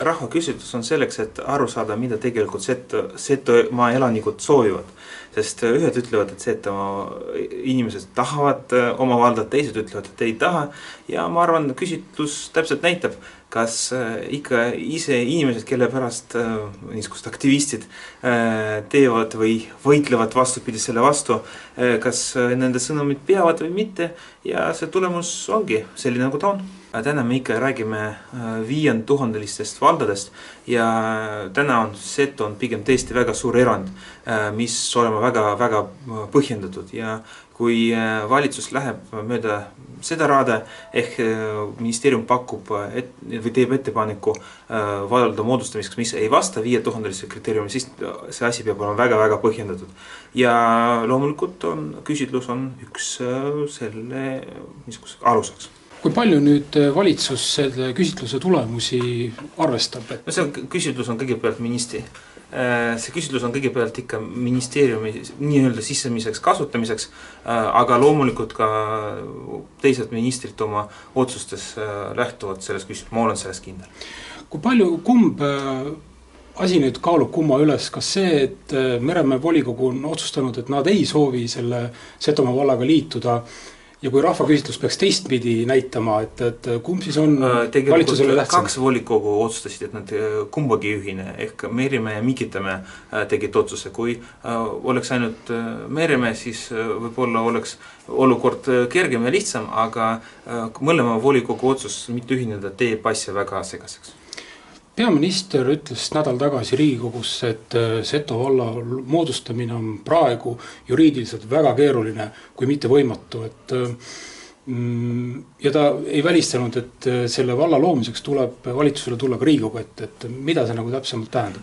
rahvaküsitlus on selleks, et aru saada, mida tegelikult Setomaa elanikud soovivad. Sest ühed ütlevad, et Setomaa inimesed tahavad oma valda, teised ütlevad, et ei taha. Ja ma arvan, küsitlus täpselt näitab, kas ikka ise inimesed, kelle pärast niisugust aktivistid teevad või võitlevad vastupidi selle vastu, kas nende sõnumid peavad või mitte, ja see tulemus ongi selline, nagu ta on. Täna me ikka räägime 5000-listest valdadest ja täna on Seto on pigem tõesti väga suur erand, mis olema väga põhjendatud, ja kui valitsus läheb mööda seda raada, ehk ministeerium pakub või teeb ettepaneku valda moodustamiseks, mis ei vasta 5000-lise kriteeriumi, siis see asi peab olema väga põhjendatud. Ja loomulikult küsitlus on üks selle aluseks. Kui palju nüüd valitsus selle küsitluse tulemusi arvestab? No see küsitlus on kõigepealt see küsitlus on kõigepealt ikka ministeeriumi nii-öelda sisemiseks kasutamiseks, aga loomulikult ka teised ministrid oma otsustes lähtuvad selles küsitlus, ma olen selles kindel. Kui palju kumb asi nüüd kaalub kumma üles, kas see, et Meremäe volikogu on otsustanud, et nad ei soovi selle Setomaa vallaga liituda, ja kui rahvaküsitlus peaks teistpidi näitama, et kumb siis on valitsusele tähtsam? 2 volikogu otsustasid, et nad kumbagi ühine, ehk Meremäe ja Mikitamäe tegid otsuse. Kui oleks ainult Meremäe, siis võib-olla oleks olukord kergem ja lihtsam, aga mõlema volikogu otsus mitte ühineda teeb asja väga segaseks. Peaminister ütles nädal tagasi Riigikogus, et Seto valla moodustamine on praegu juriidiliselt väga keeruline, kui mitte võimatu. Ja ta ei välistanud, et selle valla loomiseks tuleb valitsusele tulla ka Riigikogu, et mida see nagu täpsemalt tähendab?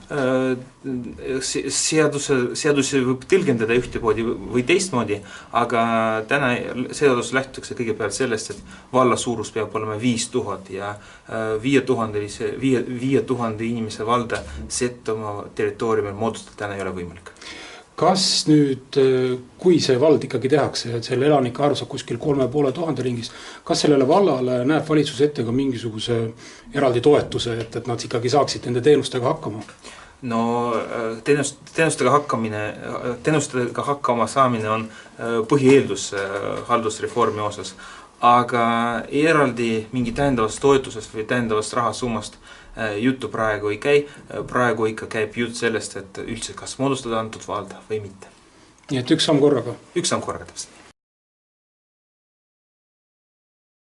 Seaduse võib tõlgendada ühtemoodi või teistmoodi, aga täna seadus lähtutakse kõigepealt sellest, et valla suurus peab olema 5000 ja 5000 inimese valda Setomaa territooriumil moodustada täna ei ole võimalik. Kas nüüd, kui see vald ikkagi tehakse, et selle elanike arv saab kuskil 3500 ringis, kas sellele vallale näeb valitsus ette ka mingisuguse eraldi toetuse, et nad ikkagi saaksid nende teenustega hakkama? No teenustega hakkama saamine on põhieeldus haldusreformi osas, aga eraldi mingi täiendavast toetusest või täiendavast rahasummast juttu praegu ei käi. Praegu ikka käib jutt sellest, et üldse kas moodustada antud valda või mitte. Nii et üks samm korraga? Üks samm korraga täpselt.